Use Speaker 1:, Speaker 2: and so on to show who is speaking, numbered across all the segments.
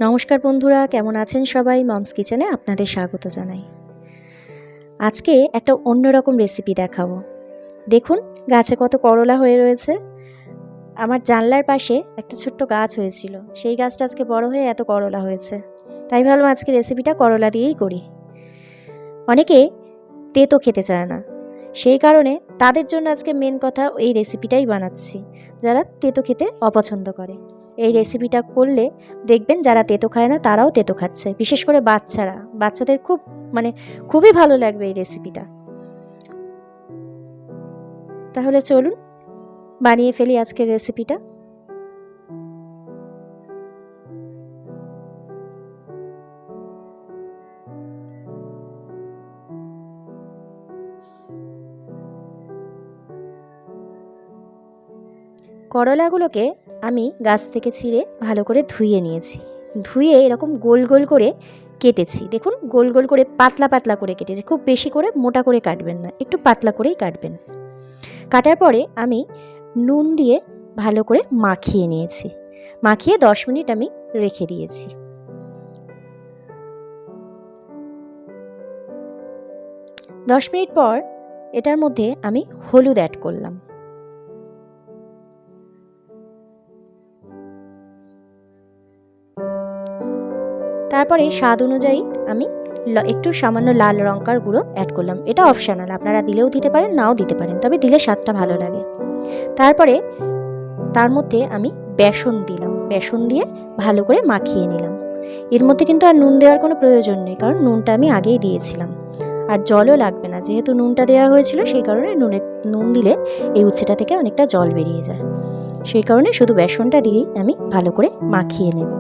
Speaker 1: নমস্কার বন্ধুরা, কেমন আছেন সবাই? মমস কিচেনে আপনাদের স্বাগত জানাই। আজকে একটা অন্যরকম রেসিপি দেখাবো। দেখুন গাছে কত করলা হয়ে রয়েছে। আমার জানলার পাশে একটা ছোট্ট গাছ হয়েছিল, সেই গাছটা আজকে বড় হয়ে এত করলা হয়েছে। তাই ভাবলাম আজকে রেসিপিটা করলা দিয়েই করি। অনেকে তেতো খেতে চায় না, সেই কারণে তাদের জন্য আজকে মেন কথা এই রেসিপিটাই বানাচ্ছি, যারা তেতো খেতে অপছন্দ করে। এই রেসিপিটা করলে দেখবেন যারা তেতো খায় না তারাও তেতো খাচ্ছে, বিশেষ করে বাচ্চাদের খুবই ভালো লাগবে এই রেসিপিটা। তাহলে চলুন বানিয়ে ফেলি আজকের রেসিপিটা। করলাগুলোকে আমি গাছ থেকে ছিঁড়ে ভালো করে ধুয়ে নিয়েছি। ধুয়ে এরকম গোল গোল করে কেটেছি। দেখুন গোল গোল করে পাতলা পাতলা করে কেটেছি, খুব বেশি করে মোটা করে কাটবেন না, একটু পাতলা করেই কাটবেন। কাটার পরে আমি নুন দিয়ে ভালো করে মাখিয়ে নিয়েছি। মাখিয়ে 10 মিনিট আমি রেখে দিয়েছি। দশ মিনিট পর এটার মধ্যে আমি হলুদ অ্যাড করলাম। তারপরে স্বাদ অনুযায়ী আমি একটু সামান্য লাল লঙ্কার গুঁড়ো অ্যাড করলাম। এটা অপশনাল, আপনারা দিলেও দিতে পারেন, নাও দিতে পারেন, তবে দিলে স্বাদটা ভালো লাগে। তারপরে তার মধ্যে আমি বেসন দিলাম। বেসন দিয়ে ভালো করে মাখিয়ে নিলাম। এর মধ্যে কিন্তু আর নুন দেওয়ার কোনো প্রয়োজন নেই, কারণ নুনটা আমি আগেই দিয়েছিলাম। আর জলও লাগবে না, যেহেতু নুনটা দেওয়া হয়েছিল সেই কারণে নুন দিলে এই উচ্ছেটা থেকে অনেকটা জল বেরিয়ে যায়। সেই কারণে শুধু বেসনটা দিয়েই আমি ভালো করে মাখিয়ে নেব।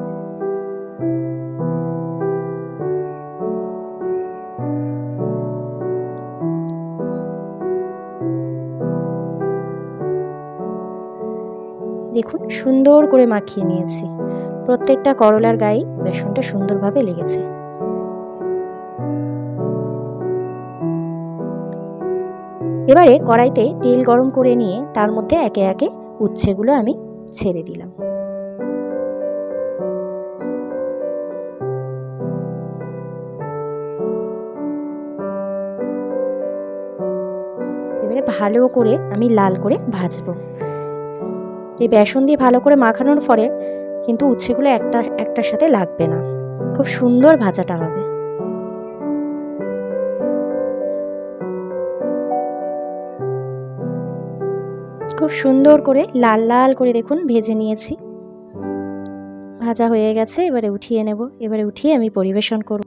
Speaker 1: দেখুন সুন্দর করে মাখিয়ে নিয়েছি। প্রত্যেকটা করলার গায়ে বেসনটা সুন্দরভাবে লেগেছে। এবারে কড়াইতে তেল গরম করে নিয়ে তার মধ্যে একে একে উচ্ছেগুলো আমি ছেড়ে দিলাম। এবারে ভালো করে আমি লাল করে ভাজবো। এই বেসন দিয়ে ভালো করে মাখানোর পরে কিন্তু উচ্ছেগুলো একটার সাথে লাগবে না, খুব সুন্দর ভাজাটা হবে। খুব সুন্দর করে লাল লাল করে দেখুন ভেজে নিয়েছি। ভাজা হয়ে গেছে, এবারে উঠিয়ে নেব। এবারে উঠিয়ে আমি পরিবেশন করব।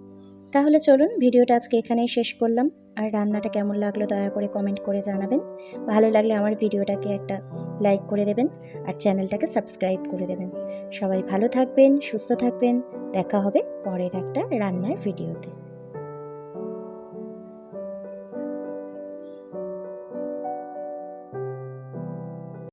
Speaker 1: তাহলে চলুন ভিডিওটা আজকে এখানেই শেষ করলাম। আর রান্নাটা কেমন লাগলো দয়া করে কমেন্ট করে জানাবেন। ভালো লাগলে আমার ভিডিওটাকে একটা লাইক করে দেবেন আর চ্যানেলটাকে সাবস্ক্রাইব করে দেবেন। সবাই ভালো থাকবেন, সুস্থ থাকবেন। দেখা হবে পরের একটা রান্নার ভিডিওতে।